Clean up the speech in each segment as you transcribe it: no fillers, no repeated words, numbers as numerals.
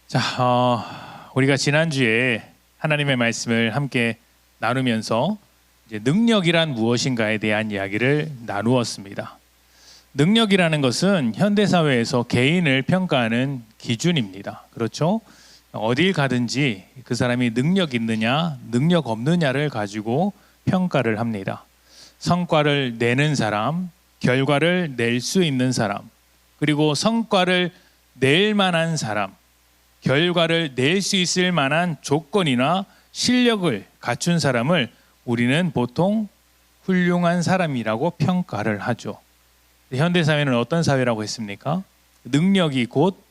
자, 우리가 지난주에 하나님의 말씀을 함께 나누면서 이제 능력이란 무엇인가에 대한 이야기를 나누었습니다. 능력이라는 것은 현대사회에서 개인을 평가하는 기준입니다. 그렇죠? 어딜 가든지 그 사람이 능력 있느냐, 능력 없느냐를 가지고 평가를 합니다. 성과를 내는 사람, 결과를 낼 수 있는 사람, 그리고 성과를 낼 만한 사람, 결과를 낼 수 있을 만한 조건이나 실력을 갖춘 사람을 우리는 보통 훌륭한 사람이라고 평가를 하죠. 현대사회는 어떤 사회라고 했습니까? 능력이 곧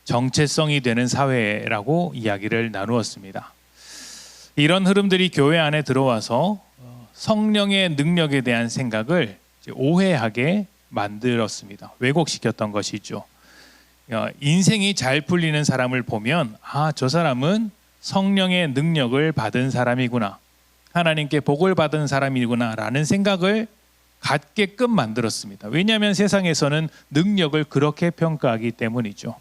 정체성이 되는 사회라고 이야기를 나누었습니다. 이런 흐름들이 교회 안에 들어와서 성령의 능력에 대한 생각을 오해하게 만들었습니다. 왜곡시켰던 것이죠. 인생이 잘 풀리는 사람을 보면 저 사람은 성령의 능력을 받은 사람이구나, 하나님께 복을 받은 사람이구나 라는 생각을 갖게끔 만들었습니다. 왜냐하면 세상에서는 능력을 그렇게 평가하기 때문이죠.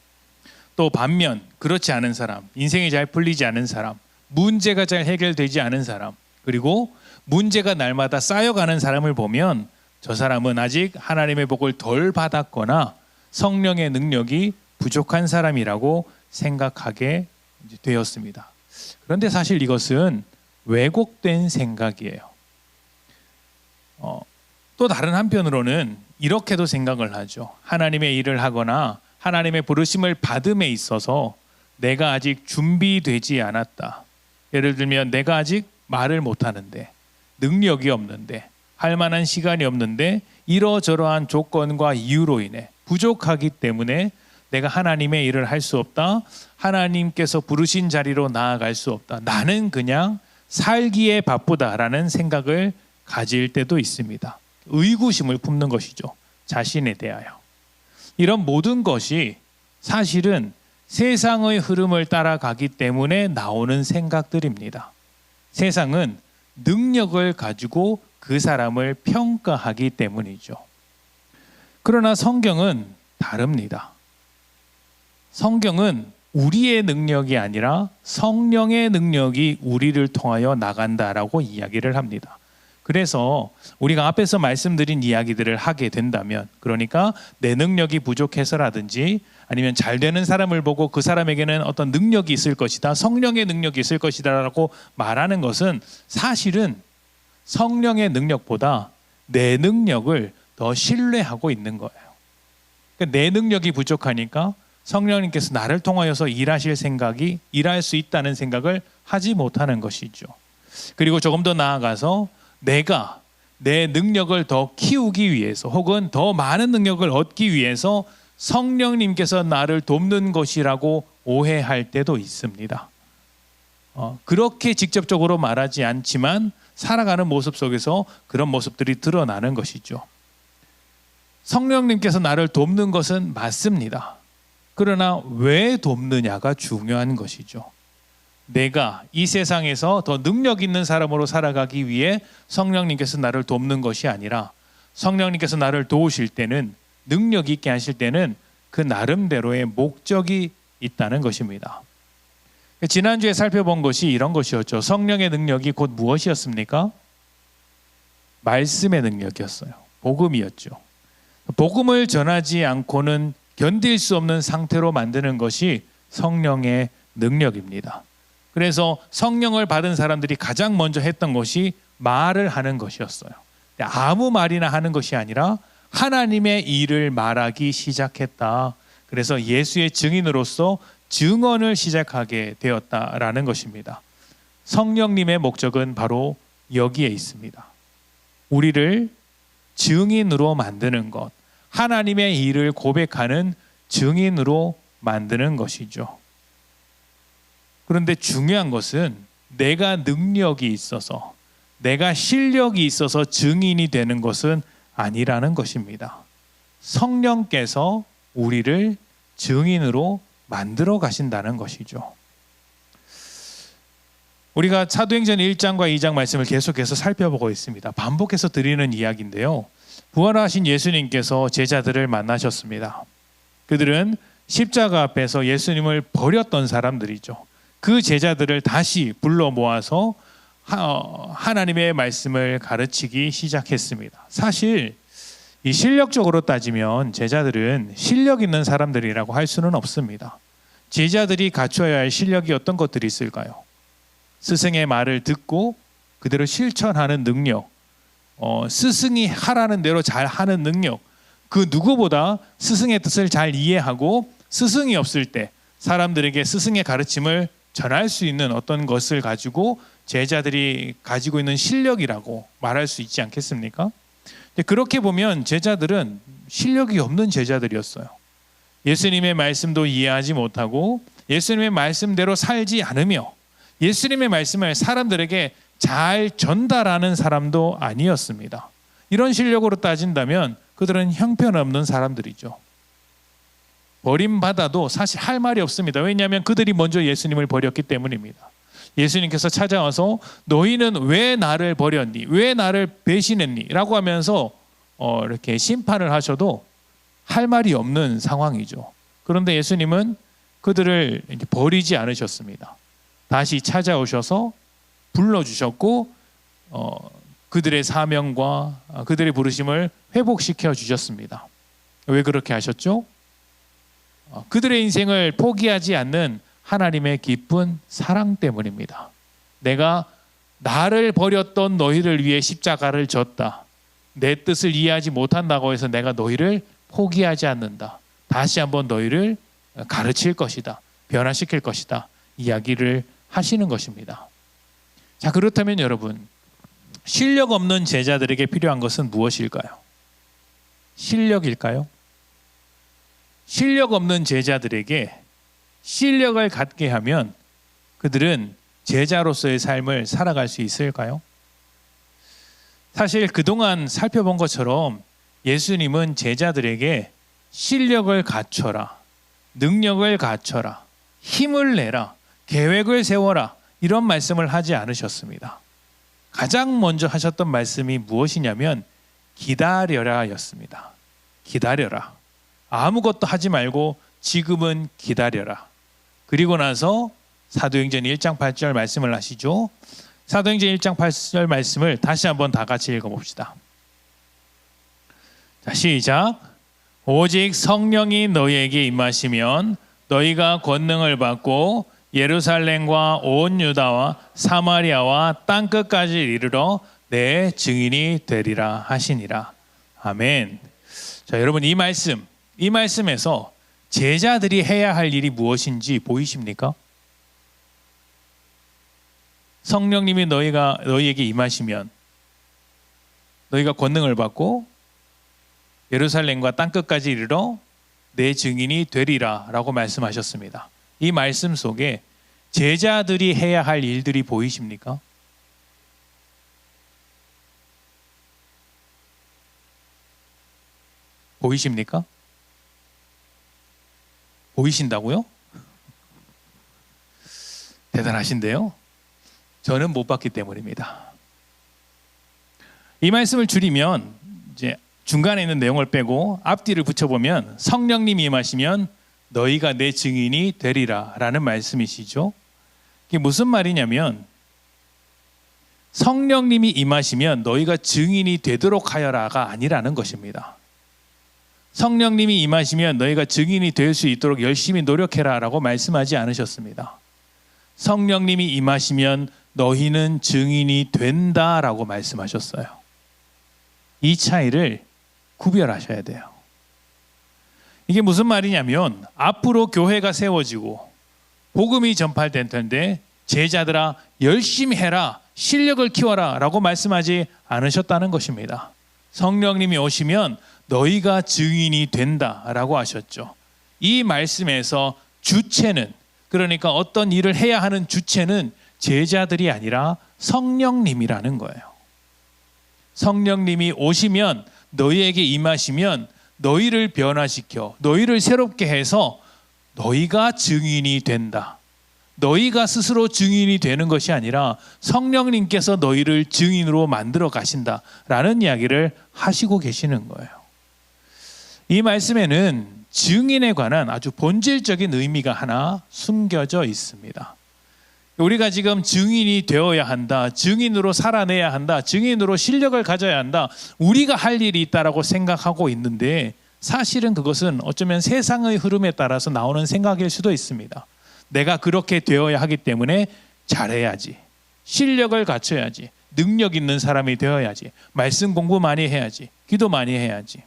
또 반면 그렇지 않은 사람, 인생이 잘 풀리지 않은 사람, 문제가 잘 해결되지 않은 사람, 그리고 문제가 날마다 쌓여가는 사람을 보면 저 사람은 아직 하나님의 복을 덜 받았거나 성령의 능력이 부족한 사람이라고 생각하게 되었습니다. 그런데 사실 이것은 왜곡된 생각이에요. 또 다른 한편으로는 이렇게도 생각을 하죠. 하나님의 일을 하거나 하나님의 부르심을 받음에 있어서 내가 아직 준비되지 않았다. 예를 들면 내가 아직 말을 못하는데, 능력이 없는데, 할 만한 시간이 없는데 이러저러한 조건과 이유로 인해 부족하기 때문에 내가 하나님의 일을 할 수 없다. 하나님께서 부르신 자리로 나아갈 수 없다. 나는 그냥 살기에 바쁘다라는 생각을 가질 때도 있습니다. 의구심을 품는 것이죠. 자신에 대하여. 이런 모든 것이 사실은 세상의 흐름을 따라가기 때문에 나오는 생각들입니다. 세상은 능력을 가지고 그 사람을 평가하기 때문이죠. 그러나 성경은 다릅니다. 성경은 우리의 능력이 아니라 성령의 능력이 우리를 통하여 나간다라고 이야기를 합니다. 그래서 우리가 앞에서 말씀드린 이야기들을 하게 된다면, 그러니까 내 능력이 부족해서라든지 아니면 잘 되는 사람을 보고 그 사람에게는 어떤 능력이 있을 것이다, 성령의 능력이 있을 것이다 라고 말하는 것은 사실은 성령의 능력보다 내 능력을 더 신뢰하고 있는 거예요. 그러니까 내 능력이 부족하니까 성령님께서 나를 통하여서 일하실 수 있다는 생각을 하지 못하는 것이죠. 그리고 조금 더 나아가서 내가 내 능력을 더 키우기 위해서 혹은 더 많은 능력을 얻기 위해서 성령님께서 나를 돕는 것이라고 오해할 때도 있습니다. 그렇게 직접적으로 말하지 않지만 살아가는 모습 속에서 그런 모습들이 드러나는 것이죠. 성령님께서 나를 돕는 것은 맞습니다. 그러나 왜 돕느냐가 중요한 것이죠. 내가 이 세상에서 더 능력 있는 사람으로 살아가기 위해 성령님께서 나를 돕는 것이 아니라 성령님께서 나를 도우실 때는, 능력 있게 하실 때는 그 나름대로의 목적이 있다는 것입니다. 지난주에 살펴본 것이 이런 것이었죠. 성령의 능력이 곧 무엇이었습니까? 말씀의 능력이었어요. 복음이었죠. 복음을 전하지 않고는 견딜 수 없는 상태로 만드는 것이 성령의 능력입니다. 그래서 성령을 받은 사람들이 가장 먼저 했던 것이 말을 하는 것이었어요. 아무 말이나 하는 것이 아니라 하나님의 일을 말하기 시작했다. 그래서 예수의 증인으로서 증언을 시작하게 되었다라는 것입니다. 성령님의 목적은 바로 여기에 있습니다. 우리를 증인으로 만드는 것, 하나님의 일을 고백하는 증인으로 만드는 것이죠. 그런데 중요한 것은 내가 능력이 있어서, 내가 실력이 있어서 증인이 되는 것은 아니라는 것입니다. 성령께서 우리를 증인으로 만들어 가신다는 것이죠. 우리가 사도행전 1장과 2장 말씀을 계속해서 살펴보고 있습니다. 반복해서 드리는 이야기인데요. 부활하신 예수님께서 제자들을 만나셨습니다. 그들은 십자가 앞에서 예수님을 버렸던 사람들이죠. 그 제자들을 다시 불러 모아서 하나님의 말씀을 가르치기 시작했습니다. 사실 이 실력적으로 따지면 제자들은 실력 있는 사람들이라고 할 수는 없습니다. 제자들이 갖춰야 할 실력이 어떤 것들이 있을까요? 스승의 말을 듣고 그대로 실천하는 능력, 스승이 하라는 대로 잘 하는 능력, 그 누구보다 스승의 뜻을 잘 이해하고 스승이 없을 때 사람들에게 스승의 가르침을 전할 수 있는 어떤 것을 가지고 제자들이 가지고 있는 실력이라고 말할 수 있지 않겠습니까? 그렇게 보면 제자들은 실력이 없는 제자들이었어요. 예수님의 말씀도 이해하지 못하고 예수님의 말씀대로 살지 않으며 예수님의 말씀을 사람들에게 잘 전달하는 사람도 아니었습니다. 이런 실력으로 따진다면 그들은 형편없는 사람들이죠. 버림받아도 사실 할 말이 없습니다. 왜냐하면 그들이 먼저 예수님을 버렸기 때문입니다. 예수님께서 찾아와서 너희는 왜 나를 버렸니? 왜 나를 배신했니? 라고 하면서 이렇게 심판을 하셔도 할 말이 없는 상황이죠. 그런데 예수님은 그들을 버리지 않으셨습니다. 다시 찾아오셔서 불러주셨고 그들의 사명과 그들의 부르심을 회복시켜 주셨습니다. 왜 그렇게 하셨죠? 그들의 인생을 포기하지 않는 하나님의 깊은 사랑 때문입니다. 내가 나를 버렸던 너희를 위해 십자가를 졌다. 내 뜻을 이해하지 못한다고 해서 내가 너희를 포기하지 않는다. 다시 한번 너희를 가르칠 것이다. 변화시킬 것이다. 이야기를 하시는 것입니다. 자, 그렇다면 여러분, 실력 없는 제자들에게 필요한 것은 무엇일까요? 실력일까요? 실력 없는 제자들에게 실력을 갖게 하면 그들은 제자로서의 삶을 살아갈 수 있을까요? 사실 그동안 살펴본 것처럼 예수님은 제자들에게 실력을 갖춰라, 능력을 갖춰라, 힘을 내라, 계획을 세워라 이런 말씀을 하지 않으셨습니다. 가장 먼저 하셨던 말씀이 무엇이냐면 기다려라 였습니다. 기다려라. 아무것도 하지 말고 지금은 기다려라. 그리고 나서 사도행전 1장 8절 말씀을 하시죠. 사도행전 1장 8절 말씀을 다시 한번 다 같이 읽어봅시다. 자, 시작. 오직 성령이 너희에게 임하시면 너희가 권능을 받고 예루살렘과 온 유다와 사마리아와 땅끝까지 이르러 내 증인이 되리라 하시니라. 아멘. 자, 여러분 이 말씀에서 제자들이 해야 할 일이 무엇인지 보이십니까? 성령님이 너희에게 임하시면 너희가 권능을 받고 예루살렘과 땅끝까지 이르러 내 증인이 되리라 라고 말씀하셨습니다. 이 말씀 속에 제자들이 해야 할 일들이 보이십니까? 보이십니까? 보이신다고요? 대단하신데요? 저는 못 봤기 때문입니다. 이 말씀을 줄이면 이제 중간에 있는 내용을 빼고 앞뒤를 붙여보면 성령님이 임하시면 너희가 내 증인이 되리라 라는 말씀이시죠. 이게 무슨 말이냐면 성령님이 임하시면 너희가 증인이 되도록 하여라가 아니라는 것입니다. 성령님이 임하시면 너희가 증인이 될 수 있도록 열심히 노력해라 라고 말씀하지 않으셨습니다. 성령님이 임하시면 너희는 증인이 된다라고 말씀하셨어요. 이 차이를 구별하셔야 돼요. 이게 무슨 말이냐면 앞으로 교회가 세워지고 복음이 전파될 텐데 제자들아 열심히 해라, 실력을 키워라 라고 말씀하지 않으셨다는 것입니다. 성령님이 오시면 너희가 증인이 된다라고 하셨죠. 이 말씀에서 주체는, 그러니까 어떤 일을 해야 하는 주체는 제자들이 아니라 성령님이라는 거예요. 성령님이 오시면 너희에게 임하시면 너희를 변화시켜 너희를 새롭게 해서 너희가 증인이 된다. 너희가 스스로 증인이 되는 것이 아니라 성령님께서 너희를 증인으로 만들어 가신다라는 이야기를 하시고 계시는 거예요. 이 말씀에는 증인에 관한 아주 본질적인 의미가 하나 숨겨져 있습니다. 우리가 지금 증인이 되어야 한다, 증인으로 살아내야 한다, 증인으로 실력을 가져야 한다, 우리가 할 일이 있다라고 생각하고 있는데 사실은 그것은 어쩌면 세상의 흐름에 따라서 나오는 생각일 수도 있습니다. 내가 그렇게 되어야 하기 때문에 잘해야지, 실력을 갖춰야지, 능력 있는 사람이 되어야지, 말씀 공부 많이 해야지, 기도 많이 해야지.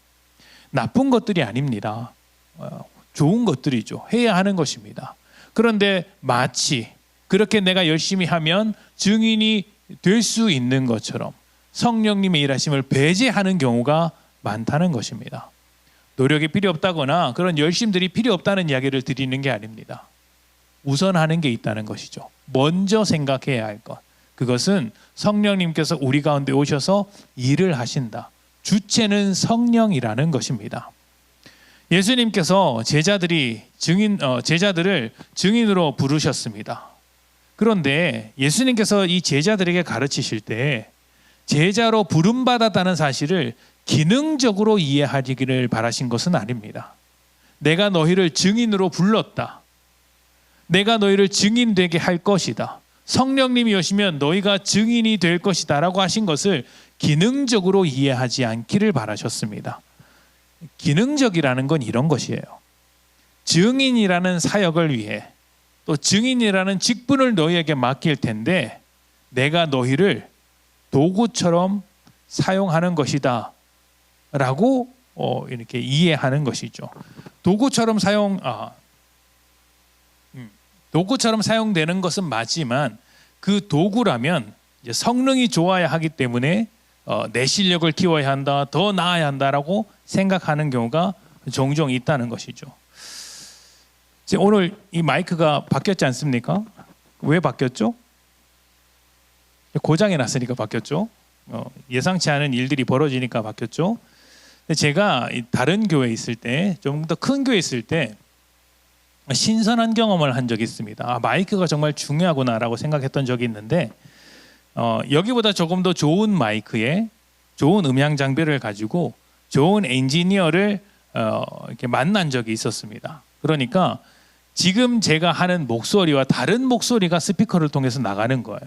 나쁜 것들이 아닙니다. 좋은 것들이죠. 해야 하는 것입니다. 그런데 마치 그렇게 내가 열심히 하면 증인이 될 수 있는 것처럼 성령님의 일하심을 배제하는 경우가 많다는 것입니다. 노력이 필요 없다거나 그런 열심들이 필요 없다는 이야기를 드리는 게 아닙니다. 우선하는 게 있다는 것이죠. 먼저 생각해야 할 것. 그것은 성령님께서 우리 가운데 오셔서 일을 하신다. 주체는 성령이라는 것입니다. 예수님께서 제자들을 증인으로 부르셨습니다. 그런데 예수님께서 이 제자들에게 가르치실 때 제자로 부름받았다는 사실을 기능적으로 이해하기를 바라신 것은 아닙니다. 내가 너희를 증인으로 불렀다. 내가 너희를 증인되게 할 것이다. 성령님이 오시면 너희가 증인이 될 것이다 라고 하신 것을 기능적으로 이해하지 않기를 바라셨습니다. 기능적이라는 건 이런 것이에요. 증인이라는 사역을 위해 또 증인이라는 직분을 너희에게 맡길 텐데 내가 너희를 도구처럼 사용하는 것이다 라고 이렇게 이해하는 것이죠. 도구처럼 사용되는 것은 맞지만 그 도구라면 이제 성능이 좋아야 하기 때문에 내 실력을 키워야 한다, 더 나아야 한다라고 생각하는 경우가 종종 있다는 것이죠. 오늘 이 마이크가 바뀌었지 않습니까? 왜 바뀌었죠? 고장이 났으니까 바뀌었죠. 예상치 않은 일들이 벌어지니까 바뀌었죠. 제가 다른 교회에 있을 때, 좀 더 큰 교회에 있을 때 신선한 경험을 한 적이 있습니다. 마이크가 정말 중요하구나라고 생각했던 적이 있는데 여기보다 조금 더 좋은 마이크에 좋은 음향 장비를 가지고 좋은 엔지니어를 이렇게 만난 적이 있었습니다. 그러니까 지금 제가 하는 목소리와 다른 목소리가 스피커를 통해서 나가는 거예요.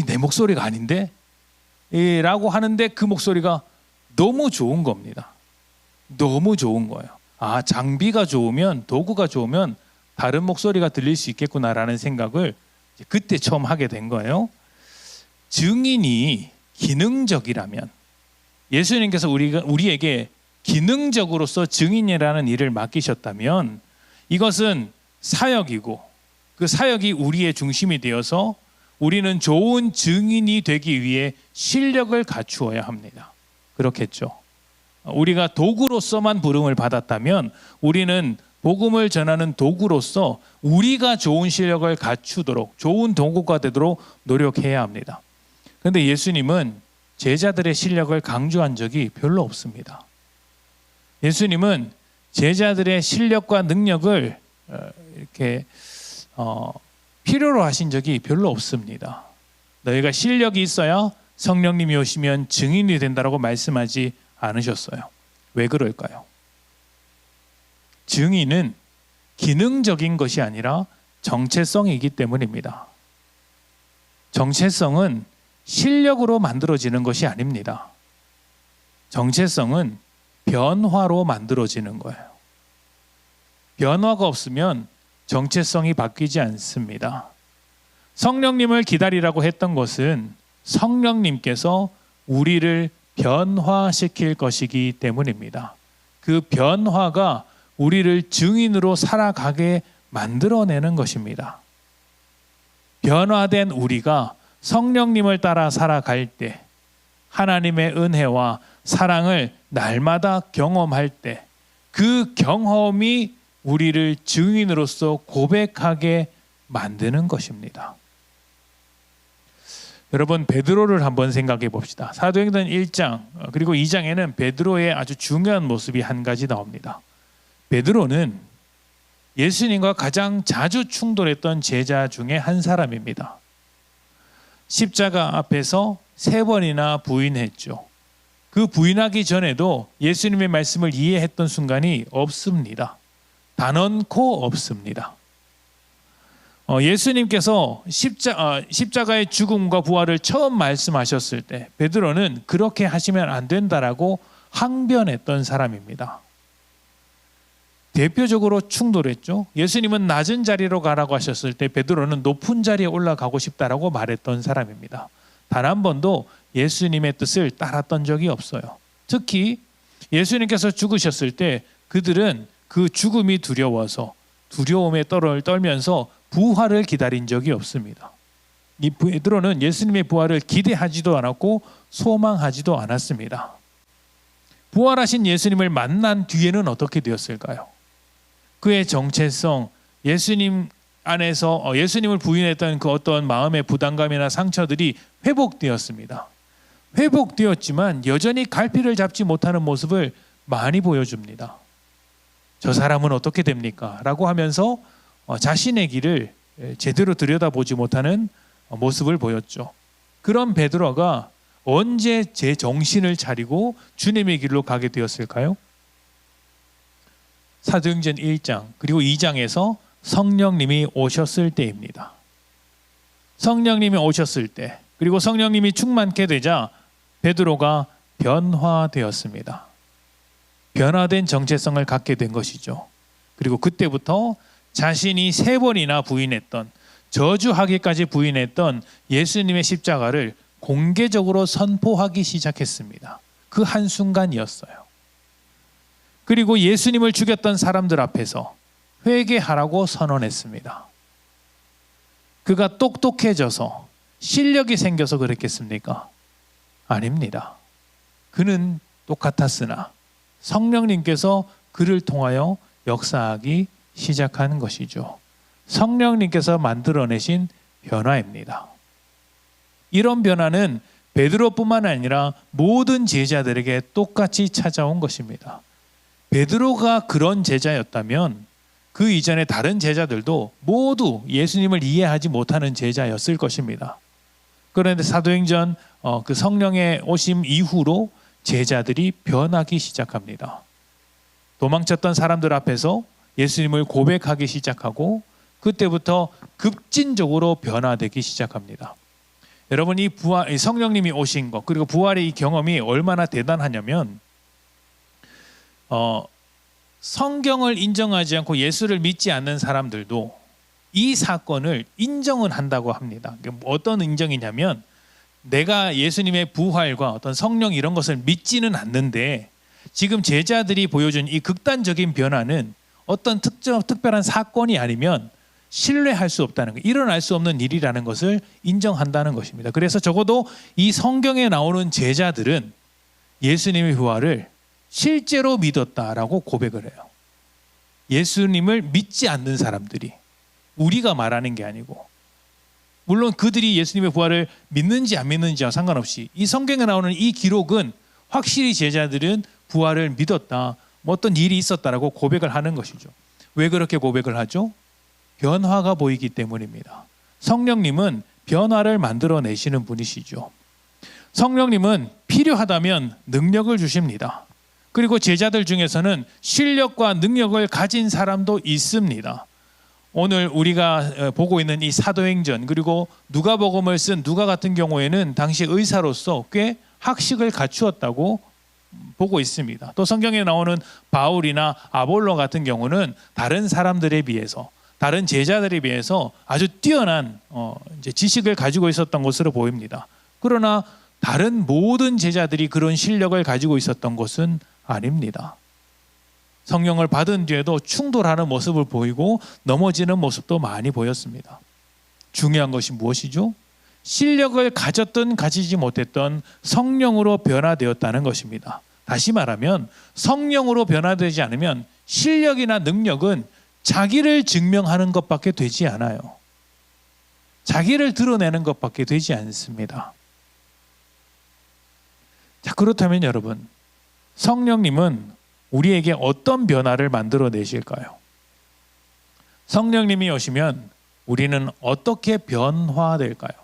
내 목소리가 아닌데? 라고 하는데 그 목소리가 너무 좋은 겁니다. 너무 좋은 거예요. 장비가 좋으면, 도구가 좋으면 다른 목소리가 들릴 수 있겠구나라는 생각을 그때 처음 하게 된 거예요. 증인이 기능적이라면 예수님께서 우리에게 기능적으로서 증인이라는 일을 맡기셨다면 이것은 사역이고 그 사역이 우리의 중심이 되어서 우리는 좋은 증인이 되기 위해 실력을 갖추어야 합니다. 그렇겠죠. 우리가 도구로서만 부름을 받았다면 우리는 복음을 전하는 도구로서 우리가 좋은 실력을 갖추도록 좋은 도구가 되도록 노력해야 합니다. 그런데 예수님은 제자들의 실력을 강조한 적이 별로 없습니다. 예수님은 제자들의 실력과 능력을 이렇게 필요로 하신 적이 별로 없습니다. 너희가 실력이 있어야 성령님이 오시면 증인이 된다라고 말씀하지 않으셨어요. 왜 그럴까요? 증인은 기능적인 것이 아니라 정체성이기 때문입니다. 정체성은 실력으로 만들어지는 것이 아닙니다. 정체성은 변화로 만들어지는 거예요. 변화가 없으면 정체성이 바뀌지 않습니다. 성령님을 기다리라고 했던 것은 성령님께서 우리를 변화시킬 것이기 때문입니다. 그 변화가 우리를 증인으로 살아가게 만들어내는 것입니다. 변화된 우리가 성령님을 따라 살아갈 때 하나님의 은혜와 사랑을 날마다 경험할 때 그 경험이 우리를 증인으로서 고백하게 만드는 것입니다. 여러분, 베드로를 한번 생각해 봅시다. 사도행전 1장 그리고 2장에는 베드로의 아주 중요한 모습이 한 가지 나옵니다. 베드로는 예수님과 가장 자주 충돌했던 제자 중에 한 사람입니다. 십자가 앞에서 3번이나 부인했죠. 그 부인하기 전에도 예수님의 말씀을 이해했던 순간이 없습니다. 단언코 없습니다. 예수님께서 십자가의 죽음과 부활을 처음 말씀하셨을 때 베드로는 그렇게 하시면 안 된다라고 항변했던 사람입니다. 대표적으로 충돌했죠. 예수님은 낮은 자리로 가라고 하셨을 때 베드로는 높은 자리에 올라가고 싶다라고 말했던 사람입니다. 단 한 번도 예수님의 뜻을 따랐던 적이 없어요. 특히 예수님께서 죽으셨을 때 그들은 그 죽음이 두려워서 두려움에 떨면서 부활을 기다린 적이 없습니다. 이 베드로는 예수님의 부활을 기대하지도 않았고 소망하지도 않았습니다. 부활하신 예수님을 만난 뒤에는 어떻게 되었을까요? 그의 정체성, 예수님 안에서 예수님을 부인했던 그 어떤 마음의 부담감이나 상처들이 회복되었습니다. 회복되었지만 여전히 갈피를 잡지 못하는 모습을 많이 보여줍니다. 저 사람은 어떻게 됩니까? 라고 하면서 자신의 길을 제대로 들여다보지 못하는 모습을 보였죠. 그런 베드로가 언제 제 정신을 차리고 주님의 길로 가게 되었을까요? 사도행전 1장 그리고 2장에서 성령님이 오셨을 때입니다. 성령님이 오셨을 때 그리고 성령님이 충만케 되자 베드로가 변화되었습니다. 변화된 정체성을 갖게 된 것이죠. 그리고 그때부터 자신이 3번이나 부인했던 저주하기까지 부인했던 예수님의 십자가를 공개적으로 선포하기 시작했습니다. 그 한순간이었어요. 그리고 예수님을 죽였던 사람들 앞에서 회개하라고 선언했습니다. 그가 똑똑해져서 실력이 생겨서 그랬겠습니까? 아닙니다. 그는 똑같았으나 성령님께서 그를 통하여 역사하기 시작하는 것이죠. 성령님께서 만들어내신 변화입니다. 이런 변화는 베드로뿐만 아니라 모든 제자들에게 똑같이 찾아온 것입니다. 베드로가 그런 제자였다면 그 이전에 다른 제자들도 모두 예수님을 이해하지 못하는 제자였을 것입니다. 그런데 사도행전 그 성령의 오심 이후로 제자들이 변하기 시작합니다. 도망쳤던 사람들 앞에서 예수님을 고백하기 시작하고 그때부터 급진적으로 변화되기 시작합니다. 여러분, 이 성령님이 오신 것 그리고 부활의 이 경험이 얼마나 대단하냐면 성경을 인정하지 않고 예수를 믿지 않는 사람들도 이 사건을 인정은 한다고 합니다. 어떤 인정이냐면 내가 예수님의 부활과 어떤 성령 이런 것을 믿지는 않는데 지금 제자들이 보여준 이 극단적인 변화는 어떤 특별한 사건이 아니면 신뢰할 수 없다는 것, 일어날 수 없는 일이라는 것을 인정한다는 것입니다. 그래서 적어도 이 성경에 나오는 제자들은 예수님의 부활을 실제로 믿었다라고 고백을 해요. 예수님을 믿지 않는 사람들이, 우리가 말하는 게 아니고, 물론 그들이 예수님의 부활을 믿는지 안 믿는지와 상관없이 이 성경에 나오는 이 기록은 확실히 제자들은 부활을 믿었다, 뭐 어떤 일이 있었다라고 고백을 하는 것이죠. 왜 그렇게 고백을 하죠? 변화가 보이기 때문입니다. 성령님은 변화를 만들어내시는 분이시죠. 성령님은 필요하다면 능력을 주십니다. 그리고 제자들 중에서는 실력과 능력을 가진 사람도 있습니다. 오늘 우리가 보고 있는 이 사도행전 그리고 누가복음을 쓴 누가 같은 경우에는 당시 의사로서 꽤 학식을 갖추었다고 보고 있습니다. 또 성경에 나오는 바울이나 아볼로 같은 경우는 다른 사람들에 비해서, 다른 제자들에 비해서 아주 뛰어난 이제 지식을 가지고 있었던 것으로 보입니다. 그러나 다른 모든 제자들이 그런 실력을 가지고 있었던 것은 아닙니다. 성령을 받은 뒤에도 충돌하는 모습을 보이고 넘어지는 모습도 많이 보였습니다. 중요한 것이 무엇이죠? 실력을 가졌든 가지지 못했던 성령으로 변화되었다는 것입니다. 다시 말하면 성령으로 변화되지 않으면 실력이나 능력은 자기를 증명하는 것밖에 되지 않아요. 자기를 드러내는 것밖에 되지 않습니다. 자, 그렇다면 여러분, 성령님은 우리에게 어떤 변화를 만들어내실까요? 성령님이 오시면 우리는 어떻게 변화될까요?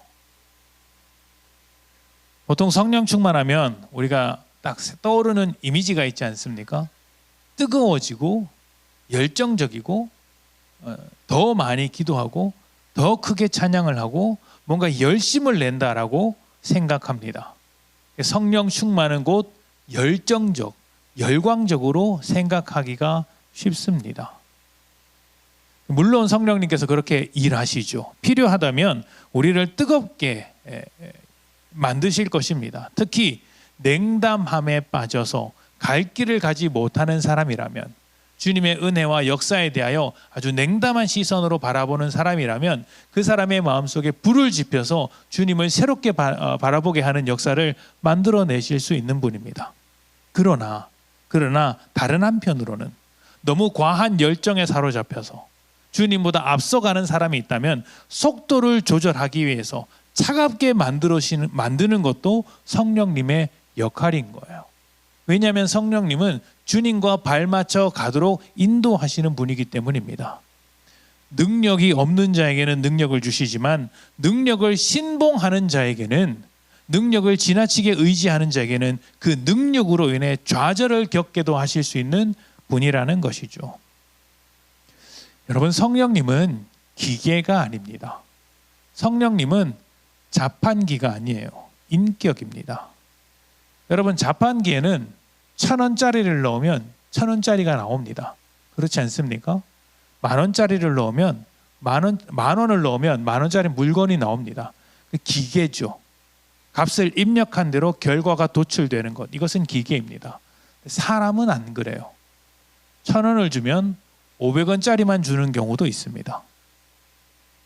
보통 성령 충만하면 우리가 딱 떠오르는 이미지가 있지 않습니까? 뜨거워지고 열정적이고 더 많이 기도하고 더 크게 찬양을 하고 뭔가 열심을 낸다라고 생각합니다. 성령 충만은 곧 열정적, 열광적으로 생각하기가 쉽습니다. 물론 성령님께서 그렇게 일하시죠. 필요하다면 우리를 뜨겁게 만드실 것입니다. 특히 냉담함에 빠져서 갈 길을 가지 못하는 사람이라면, 주님의 은혜와 역사에 대하여 아주 냉담한 시선으로 바라보는 사람이라면 그 사람의 마음속에 불을 지펴서 주님을 새롭게 바라보게 하는 역사를 만들어내실 수 있는 분입니다. 그러나 다른 한편으로는 너무 과한 열정에 사로잡혀서 주님보다 앞서가는 사람이 있다면 속도를 조절하기 위해서 차갑게 만드는 것도 성령님의 역할인 거예요. 왜냐하면 성령님은 주님과 발맞춰 가도록 인도하시는 분이기 때문입니다. 능력이 없는 자에게는 능력을 주시지만 능력을 신봉하는 자에게는, 능력을 지나치게 의지하는 자에게는 그 능력으로 인해 좌절을 겪게도 하실 수 있는 분이라는 것이죠. 여러분, 성령님은 기계가 아닙니다. 성령님은 자판기가 아니에요. 인격입니다. 여러분, 자판기에는 1,000원짜리를 넣으면 1,000원짜리가 나옵니다. 그렇지 않습니까? 10,000원짜리를 넣으면 만 원을 넣으면 10,000원짜리 물건이 나옵니다. 기계죠. 값을 입력한 대로 결과가 도출되는 것, 이것은 기계입니다. 사람은 안 그래요. 1,000원을 주면 500원짜리만 주는 경우도 있습니다.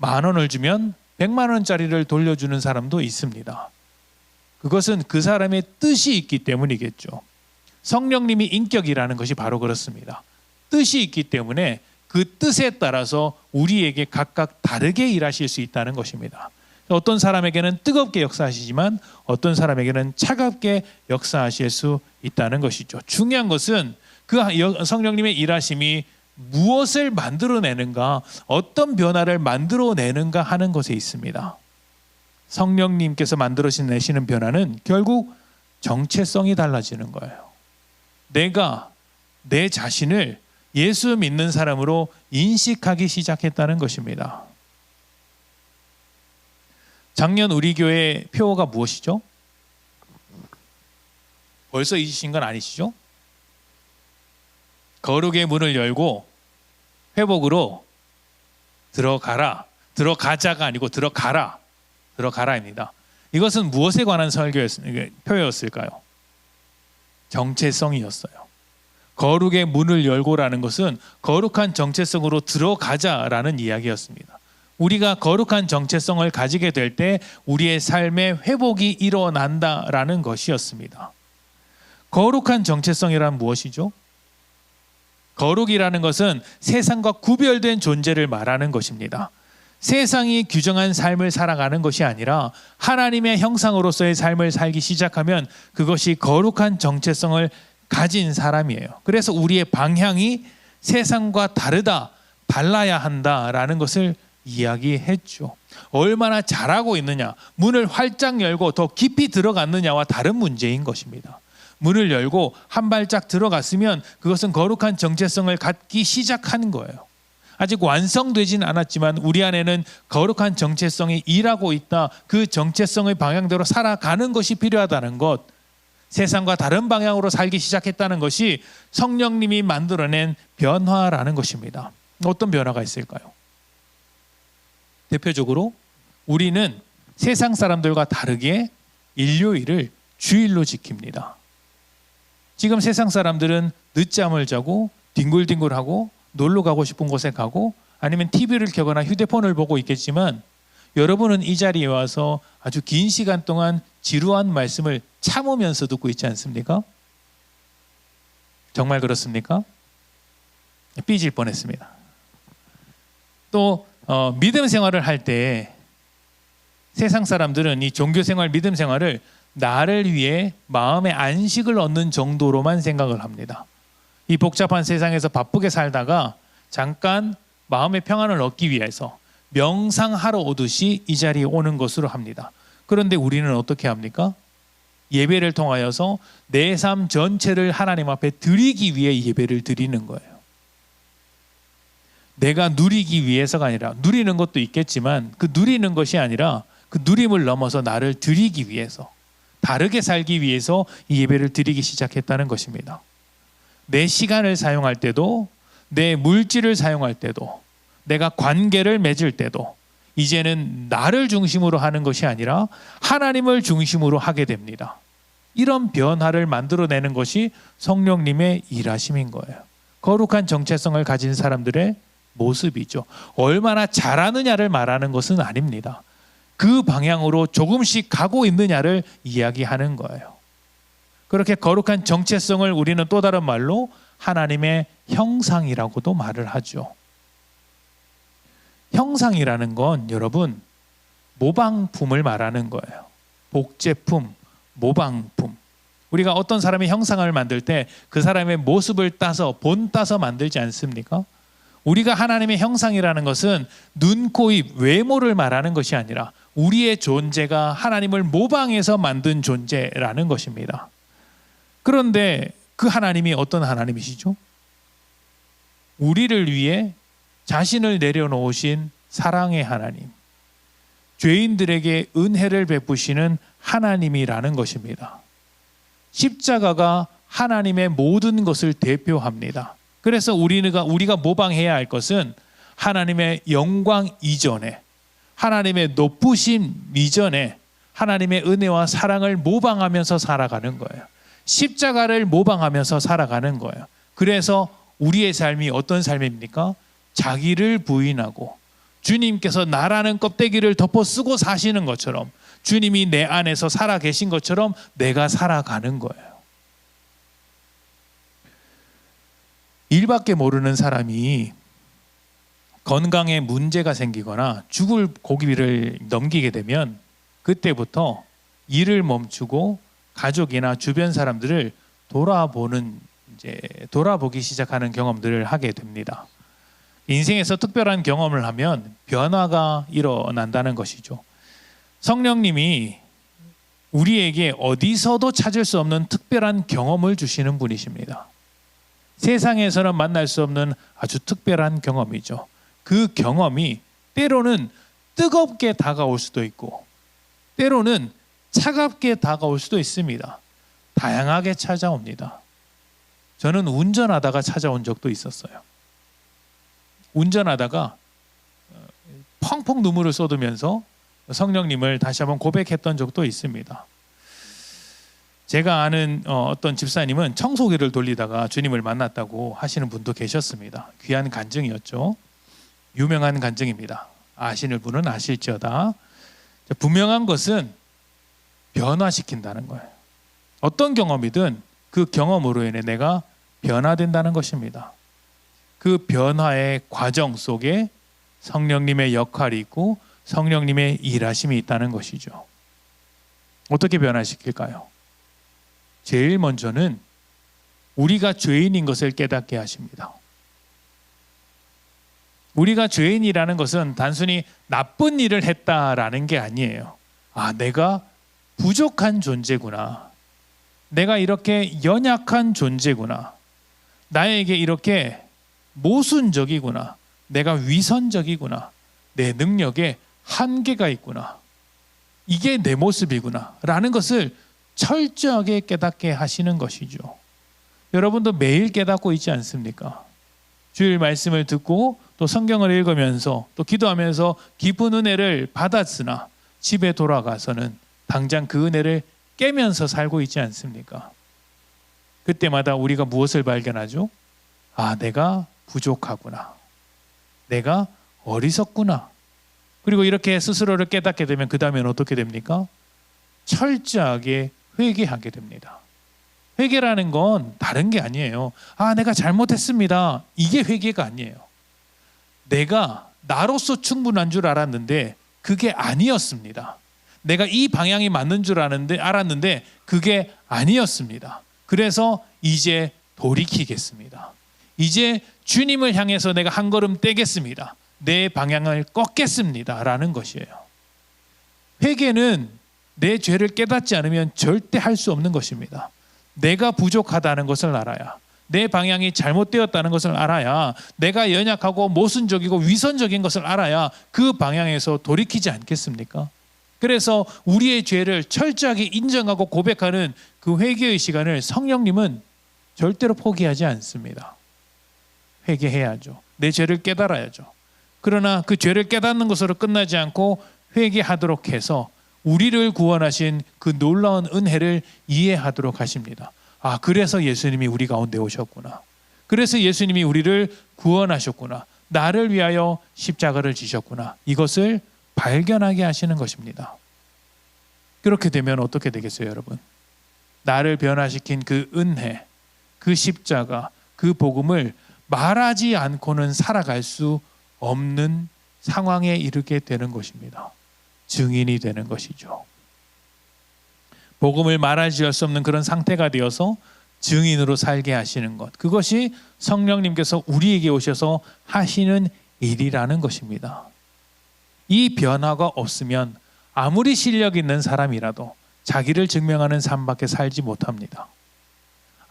10,000원을 주면 100만 원짜리를 돌려주는 사람도 있습니다. 그것은 그 사람의 뜻이 있기 때문이겠죠. 성령님이 인격이라는 것이 바로 그렇습니다. 뜻이 있기 때문에 그 뜻에 따라서 우리에게 각각 다르게 일하실 수 있다는 것입니다. 어떤 사람에게는 뜨겁게 역사하시지만 어떤 사람에게는 차갑게 역사하실 수 있다는 것이죠. 중요한 것은 그 성령님의 일하심이 무엇을 만들어내는가, 어떤 변화를 만들어내는가 하는 것에 있습니다. 성령님께서 만들어내시는 변화는 결국 정체성이 달라지는 거예요. 내가 내 자신을 예수 믿는 사람으로 인식하기 시작했다는 것입니다. 작년 우리 교회 표어가 무엇이죠? 벌써 잊으신 건 아니시죠? 거룩의 문을 열고 회복으로 들어가라. 들어가자가 아니고 들어가라입니다. 이것은 무엇에 관한 표였을까요? 정체성이었어요. 거룩의 문을 열고라는 것은 거룩한 정체성으로 들어가자라는 이야기였습니다. 우리가 거룩한 정체성을 가지게 될 때 우리의 삶의 회복이 일어난다라는 것이었습니다. 거룩한 정체성이란 무엇이죠? 거룩이라는 것은 세상과 구별된 존재를 말하는 것입니다. 세상이 규정한 삶을 살아가는 것이 아니라 하나님의 형상으로서의 삶을 살기 시작하면 그것이 거룩한 정체성을 가진 사람이에요. 그래서 우리의 방향이 세상과 달라야 한다라는 것을 이야기했죠. 얼마나 잘하고 있느냐, 문을 활짝 열고 더 깊이 들어갔느냐와 다른 문제인 것입니다. 문을 열고 한 발짝 들어갔으면 그것은 거룩한 정체성을 갖기 시작한 거예요. 아직 완성되지는 않았지만 우리 안에는 거룩한 정체성이 일하고 있다. 그 정체성의 방향대로 살아가는 것이 필요하다는 것, 세상과 다른 방향으로 살기 시작했다는 것이 성령님이 만들어낸 변화라는 것입니다. 어떤 변화가 있을까요? 대표적으로 우리는 세상 사람들과 다르게 일요일을 주일로 지킵니다. 지금 세상 사람들은 늦잠을 자고 뒹굴뒹굴하고 놀러 가고 싶은 곳에 가고 아니면 TV를 켜거나 휴대폰을 보고 있겠지만 여러분은 이 자리에 와서 아주 긴 시간 동안 지루한 말씀을 참으면서 듣고 있지 않습니까? 정말 그렇습니까? 삐질 뻔했습니다. 또 믿음 생활을 할 때 세상 사람들은 이 종교 생활, 믿음 생활을 나를 위해 마음의 안식을 얻는 정도로만 생각을 합니다. 이 복잡한 세상에서 바쁘게 살다가 잠깐 마음의 평안을 얻기 위해서 명상하러 오듯이 이 자리에 오는 것으로 합니다. 그런데 우리는 어떻게 합니까? 예배를 통하여서 내 삶 전체를 하나님 앞에 드리기 위해 예배를 드리는 거예요. 내가 누리기 위해서가 아니라, 누리는 것도 있겠지만 그 누리는 것이 아니라 그 누림을 넘어서 나를 드리기 위해서, 다르게 살기 위해서 이 예배를 드리기 시작했다는 것입니다. 내 시간을 사용할 때도, 내 물질을 사용할 때도, 내가 관계를 맺을 때도 이제는 나를 중심으로 하는 것이 아니라 하나님을 중심으로 하게 됩니다. 이런 변화를 만들어내는 것이 성령님의 일하심인 거예요. 거룩한 정체성을 가진 사람들의 모습이죠. 얼마나 잘하느냐를 말하는 것은 아닙니다. 그 방향으로 조금씩 가고 있느냐를 이야기하는 거예요. 그렇게 거룩한 정체성을 우리는 또 다른 말로 하나님의 형상이라고도 말을 하죠. 형상이라는 건 여러분 모방품을 말하는 거예요. 복제품, 모방품. 우리가 어떤 사람의 형상을 만들 때 그 사람의 모습을 따서, 본 따서 만들지 않습니까? 우리가 하나님의 형상이라는 것은 눈, 코, 입, 외모를 말하는 것이 아니라 우리의 존재가 하나님을 모방해서 만든 존재라는 것입니다. 그런데 그 하나님이 어떤 하나님이시죠? 우리를 위해 자신을 내려놓으신 사랑의 하나님, 죄인들에게 은혜를 베푸시는 하나님이라는 것입니다. 십자가가 하나님의 모든 것을 대표합니다. 그래서 우리가 모방해야 할 것은 하나님의 영광 이전에, 하나님의 높으심 이전에 하나님의 은혜와 사랑을 모방하면서 살아가는 거예요. 십자가를 모방하면서 살아가는 거예요. 그래서 우리의 삶이 어떤 삶입니까? 자기를 부인하고 주님께서 나라는 껍데기를 덮어 쓰고 사시는 것처럼, 주님이 내 안에서 살아 계신 것처럼 내가 살아가는 거예요. 일밖에 모르는 사람이 건강에 문제가 생기거나 죽을 고비를 넘기게 되면 그때부터 일을 멈추고 가족이나 주변 사람들을 돌아보기 시작하는 경험들을 하게 됩니다. 인생에서 특별한 경험을 하면 변화가 일어난다는 것이죠. 성령님이 우리에게 어디서도 찾을 수 없는 특별한 경험을 주시는 분이십니다. 세상에서는 만날 수 없는 아주 특별한 경험이죠. 그 경험이 때로는 뜨겁게 다가올 수도 있고 때로는 차갑게 다가올 수도 있습니다. 다양하게 찾아옵니다. 저는 운전하다가 찾아온 적도 있었어요. 운전하다가 펑펑 눈물을 쏟으면서 성령님을 다시 한번 고백했던 적도 있습니다. 제가 아는 어떤 집사님은 청소기를 돌리다가 주님을 만났다고 하시는 분도 계셨습니다. 귀한 간증이었죠. 유명한 간증입니다. 아시는 분은 아실지어다. 분명한 것은 변화시킨다는 거예요. 어떤 경험이든 그 경험으로 인해 내가 변화된다는 것입니다. 그 변화의 과정 속에 성령님의 역할이 있고 성령님의 일하심이 있다는 것이죠. 어떻게 변화시킬까요? 제일 먼저는 우리가 죄인인 것을 깨닫게 하십니다. 우리가 죄인이라는 것은 단순히 나쁜 일을 했다라는 게 아니에요. 아, 내가 부족한 존재구나. 내가 이렇게 연약한 존재구나. 나에게 이렇게 모순적이구나. 내가 위선적이구나. 내 능력에 한계가 있구나. 이게 내 모습이구나 라는 것을 철저하게 깨닫게 하시는 것이죠. 여러분도 매일 깨닫고 있지 않습니까? 주일 말씀을 듣고 또 성경을 읽으면서 또 기도하면서 깊은 은혜를 받았으나 집에 돌아가서는 당장 그 은혜를 깨면서 살고 있지 않습니까? 그때마다 우리가 무엇을 발견하죠? 아, 내가 부족하구나. 내가 어리석구나. 그리고 이렇게 스스로를 깨닫게 되면 그 다음엔 어떻게 됩니까? 철저하게 회개하게 됩니다. 회개라는 건 다른 게 아니에요. 아, 내가 잘못했습니다. 이게 회개가 아니에요. 내가 나로서 충분한 줄 알았는데 그게 아니었습니다. 내가 이 방향이 맞는 줄 알았는데 그게 아니었습니다. 그래서 이제 돌이키겠습니다. 이제 주님을 향해서 내가 한 걸음 떼겠습니다. 내 방향을 꺾겠습니다 라는 것이에요. 회개는 내 죄를 깨닫지 않으면 절대 할 수 없는 것입니다. 내가 부족하다는 것을 알아야, 내 방향이 잘못되었다는 것을 알아야, 내가 연약하고 모순적이고 위선적인 것을 알아야 그 방향에서 돌이키지 않겠습니까? 그래서 우리의 죄를 철저하게 인정하고 고백하는 그 회개의 시간을 성령님은 절대로 포기하지 않습니다. 회개해야죠. 내 죄를 깨달아야죠. 그러나 그 죄를 깨닫는 것으로 끝나지 않고 회개하도록 해서 우리를 구원하신 그 놀라운 은혜를 이해하도록 하십니다. 아, 그래서 예수님이 우리 가운데 오셨구나. 그래서 예수님이 우리를 구원하셨구나. 나를 위하여 십자가를 지셨구나. 이것을 발견하게 하시는 것입니다. 그렇게 되면 어떻게 되겠어요, 여러분? 나를 변화시킨 그 은혜, 그 십자가, 그 복음을 말하지 않고는 살아갈 수 없는 상황에 이르게 되는 것입니다. 증인이 되는 것이죠. 복음을 말하지 수 없는 그런 상태가 되어서 증인으로 살게 하시는 것, 그것이 성령님께서 우리에게 오셔서 하시는 일이라는 것입니다. 이 변화가 없으면 아무리 실력 있는 사람이라도 자기를 증명하는 삶밖에 살지 못합니다.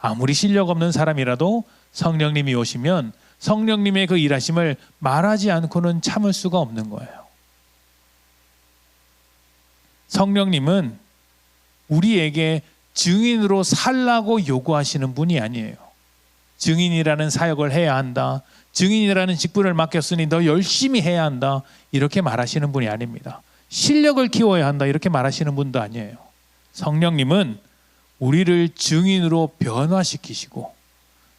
아무리 실력 없는 사람이라도 성령님이 오시면 성령님의 그 일하심을 말하지 않고는 참을 수가 없는 거예요. 성령님은 우리에게 증인으로 살라고 요구하시는 분이 아니에요. 증인이라는 사역을 해야 한다, 증인이라는 직분을 맡겼으니 너 열심히 해야 한다, 이렇게 말하시는 분이 아닙니다. 실력을 키워야 한다, 이렇게 말하시는 분도 아니에요. 성령님은 우리를 증인으로 변화시키시고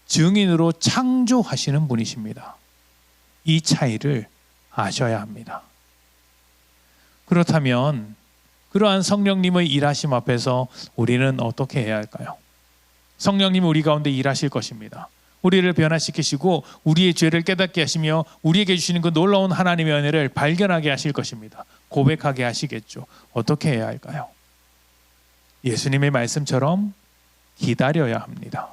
증인으로 창조하시는 분이십니다. 이 차이를 아셔야 합니다. 그렇다면 그러한 성령님의 일하심 앞에서 우리는 어떻게 해야 할까요? 성령님은 우리 가운데 일하실 것입니다. 우리를 변화시키시고 우리의 죄를 깨닫게 하시며 우리에게 주시는 그 놀라운 하나님의 은혜를 발견하게 하실 것입니다. 고백하게 하시겠죠. 어떻게 해야 할까요? 예수님의 말씀처럼 기다려야 합니다.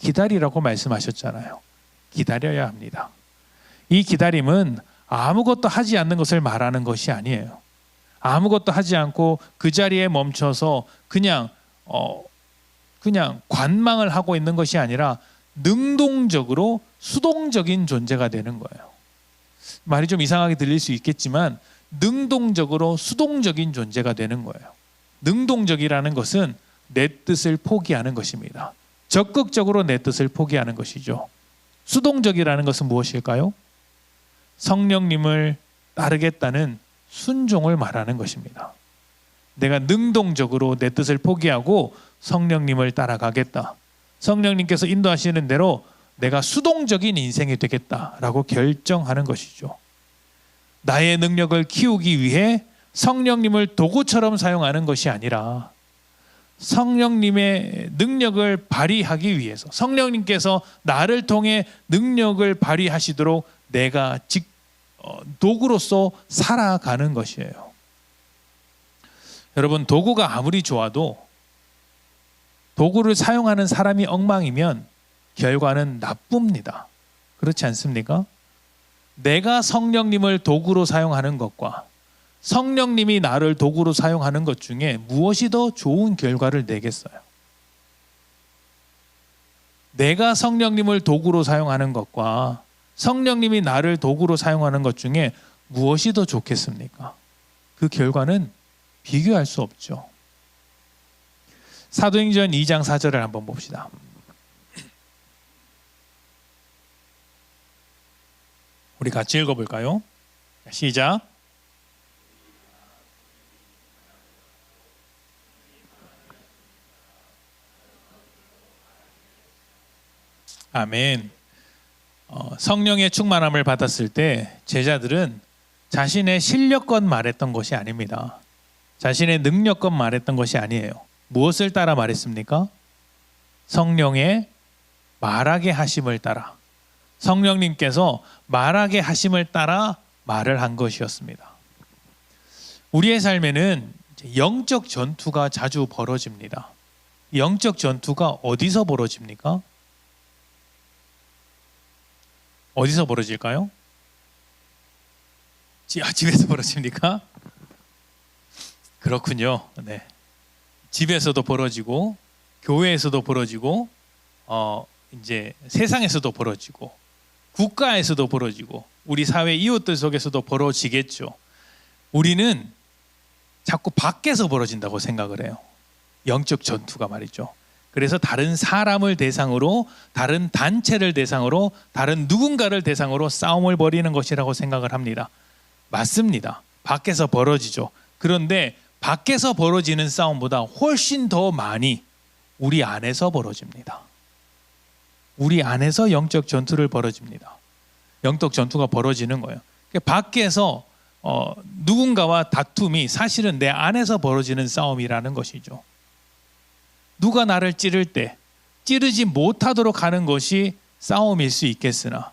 기다리라고 말씀하셨잖아요. 기다려야 합니다. 이 기다림은 아무것도 하지 않는 것을 말하는 것이 아니에요. 아무것도 하지 않고 그 자리에 멈춰서 그냥 관망을 하고 있는 것이 아니라 능동적으로 수동적인 존재가 되는 거예요. 말이 좀 이상하게 들릴 수 있겠지만 능동적으로 수동적인 존재가 되는 거예요. 능동적이라는 것은 내 뜻을 포기하는 것입니다. 적극적으로 내 뜻을 포기하는 것이죠. 수동적이라는 것은 무엇일까요? 성령님을 따르겠다는 순종을 말하는 것입니다. 내가 능동적으로 내 뜻을 포기하고 성령님을 따라가겠다. 성령님께서 인도하시는 대로 내가 수동적인 인생이 되겠다라고 결정하는 것이죠. 나의 능력을 키우기 위해 성령님을 도구처럼 사용하는 것이 아니라 성령님의 능력을 발휘하기 위해서, 성령님께서 나를 통해 능력을 발휘하시도록 내가 도구로서 살아가는 것이에요. 여러분, 도구가 아무리 좋아도 도구를 사용하는 사람이 엉망이면 결과는 나쁩니다. 그렇지 않습니까? 내가 성령님을 도구로 사용하는 것과 성령님이 나를 도구로 사용하는 것 중에 무엇이 더 좋은 결과를 내겠어요? 내가 성령님을 도구로 사용하는 것과 성령님이 나를 도구로 사용하는 것 중에 무엇이 더 좋겠습니까? 그 결과는 비교할 수 없죠. 사도행전 2장 4절을 한번 봅시다. 우리 같이 읽어볼까요? 시작. 아멘. 성령의 충만함을 받았을 때 제자들은 자신의 실력껏 말했던 것이 아닙니다. 자신의 능력껏 말했던 것이 아니에요. 무엇을 따라 말했습니까? 성령의 말하게 하심을 따라, 성령님께서 말하게 하심을 따라 말을 한 것이었습니다. 우리의 삶에는 영적 전투가 자주 벌어집니다. 영적 전투가 어디서 벌어집니까? 어디서 벌어질까요? 집에서 벌어집니까? 그렇군요. 네. 집에서도 벌어지고 교회에서도 벌어지고 이제 세상에서도 벌어지고 국가에서도 벌어지고 우리 사회 이웃들 속에서도 벌어지겠죠. 우리는 자꾸 밖에서 벌어진다고 생각을 해요. 영적 전투가 말이죠. 그래서 다른 사람을 대상으로, 다른 단체를 대상으로, 다른 누군가를 대상으로 싸움을 벌이는 것이라고 생각을 합니다. 맞습니다. 밖에서 벌어지죠. 그런데 밖에서 벌어지는 싸움보다 훨씬 더 많이 우리 안에서 벌어집니다. 우리 안에서 영적 전투를 벌어집니다. 영적 전투가 벌어지는 거예요. 밖에서 누군가와 다툼이 사실은 내 안에서 벌어지는 싸움이라는 것이죠. 누가 나를 찌를 때 찌르지 못하도록 하는 것이 싸움일 수 있겠으나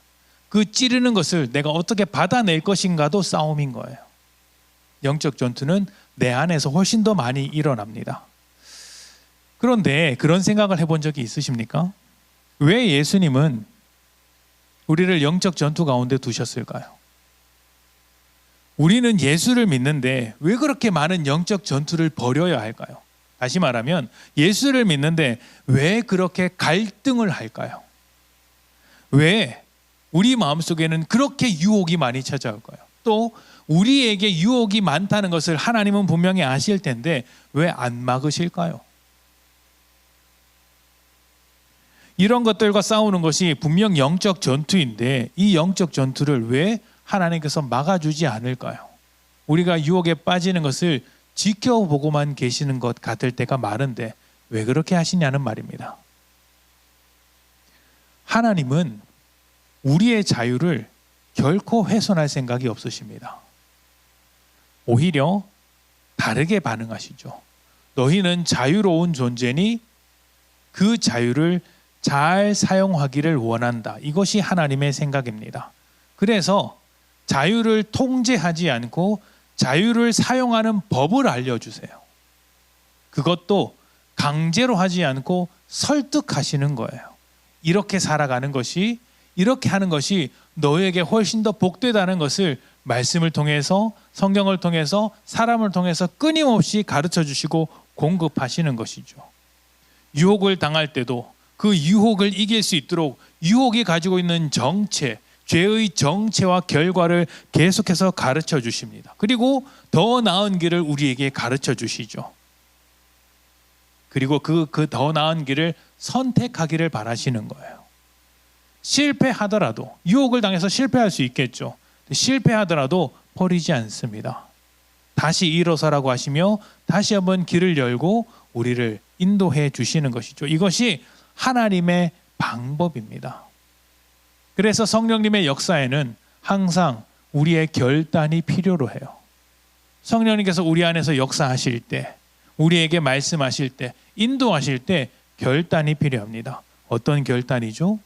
그 찌르는 것을 내가 어떻게 받아낼 것인가도 싸움인 거예요. 영적 전투는 내 안에서 훨씬 더 많이 일어납니다. 그런데 그런 생각을 해본 적이 있으십니까? 왜 예수님은 우리를 영적 전투 가운데 두셨을까요? 우리는 예수를 믿는데 왜 그렇게 많은 영적 전투를 벌여야 할까요? 다시 말하면 예수를 믿는데 왜 그렇게 갈등을 할까요? 왜 우리 마음속에는 그렇게 유혹이 많이 찾아올까요? 또 우리에게 유혹이 많다는 것을 하나님은 분명히 아실 텐데 왜 안 막으실까요? 이런 것들과 싸우는 것이 분명 영적 전투인데 이 영적 전투를 왜 하나님께서 막아주지 않을까요? 우리가 유혹에 빠지는 것을 지켜보고만 계시는 것 같을 때가 많은데 왜 그렇게 하시냐는 말입니다. 하나님은 우리의 자유를 결코 훼손할 생각이 없으십니다. 오히려 다르게 반응하시죠. 너희는 자유로운 존재니 그 자유를 잘 사용하기를 원한다. 이것이 하나님의 생각입니다. 그래서 자유를 통제하지 않고 자유를 사용하는 법을 알려주세요. 그것도 강제로 하지 않고 설득하시는 거예요. 이렇게 살아가는 것이, 이렇게 하는 것이 너에게 훨씬 더 복되다는 것을 말씀을 통해서, 성경을 통해서, 사람을 통해서 끊임없이 가르쳐 주시고 공급하시는 것이죠. 유혹을 당할 때도 그 유혹을 이길 수 있도록 유혹이 가지고 있는 정체, 죄의 정체와 결과를 계속해서 가르쳐 주십니다. 그리고 더 나은 길을 우리에게 가르쳐 주시죠. 그리고 그 더 나은 길을 선택하기를 바라시는 거예요. 실패하더라도, 유혹을 당해서 실패할 수 있겠죠. 실패하더라도 버리지 않습니다. 다시 일어서라고 하시며 다시 한번 길을 열고 우리를 인도해 주시는 것이죠. 이것이 하나님의 방법입니다. 그래서 성령님의 역사에는 항상 우리의 결단이 필요로 해요. 성령님께서 우리 안에서 역사하실 때, 우리에게 말씀하실 때, 인도하실 때 결단이 필요합니다. 어떤 결단이죠?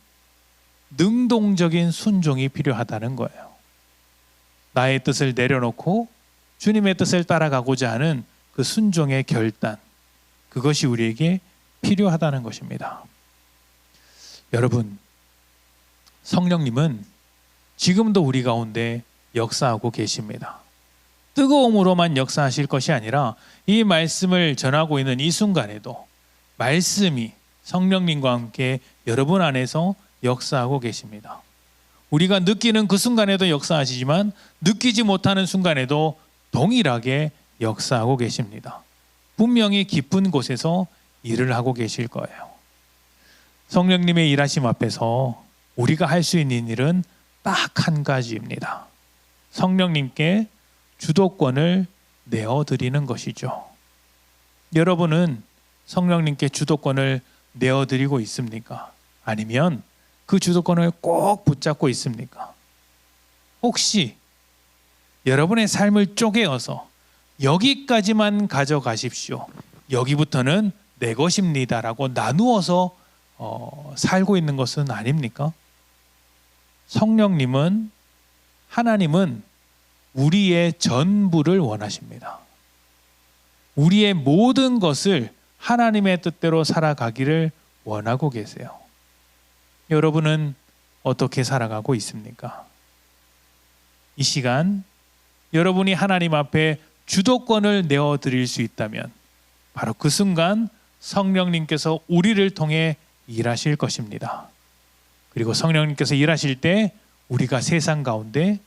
능동적인 순종이 필요하다는 거예요. 나의 뜻을 내려놓고 주님의 뜻을 따라가고자 하는 그 순종의 결단, 그것이 우리에게 필요하다는 것입니다. 여러분, 성령님은 지금도 우리 가운데 역사하고 계십니다. 뜨거움으로만 역사하실 것이 아니라 이 말씀을 전하고 있는 이 순간에도 말씀이 성령님과 함께 여러분 안에서 역사하고 계십니다. 우리가 느끼는 그 순간에도 역사하시지만 느끼지 못하는 순간에도 동일하게 역사하고 계십니다. 분명히 깊은 곳에서 일을 하고 계실 거예요. 성령님의 일하심 앞에서 우리가 할 수 있는 일은 딱 한 가지입니다. 성령님께 주도권을 내어드리는 것이죠. 여러분은 성령님께 주도권을 내어드리고 있습니까? 아니면 그 주도권을 꼭 붙잡고 있습니까? 혹시 여러분의 삶을 쪼개어서 여기까지만 가져가십시오, 여기부터는 내 것입니다라고 나누어서 살고 있는 것은 아닙니까? 성령님은, 하나님은 우리의 전부를 원하십니다. 우리의 모든 것을 하나님의 뜻대로 살아가기를 원하고 계세요. 여러분은 어떻게 살아가고 있습니까? 이 시간 여러분이 하나님 앞에 주도권을 내어 드릴 수 있다면 바로 그 순간 성령님께서 우리를 통해 일하실 것입니다. 그리고 성령님께서 일하실 때 우리가 세상 가운데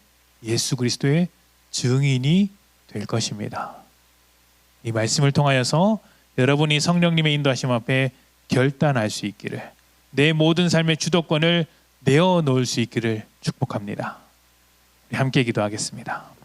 예수 그리스도의 증인이 될 것입니다. 이 말씀을 통하여서 여러분이 성령님의 인도하심 앞에 결단할 수 있기를, 내 모든 삶의 주도권을 내어 놓을 수 있기를 축복합니다. 우리 함께 기도하겠습니다.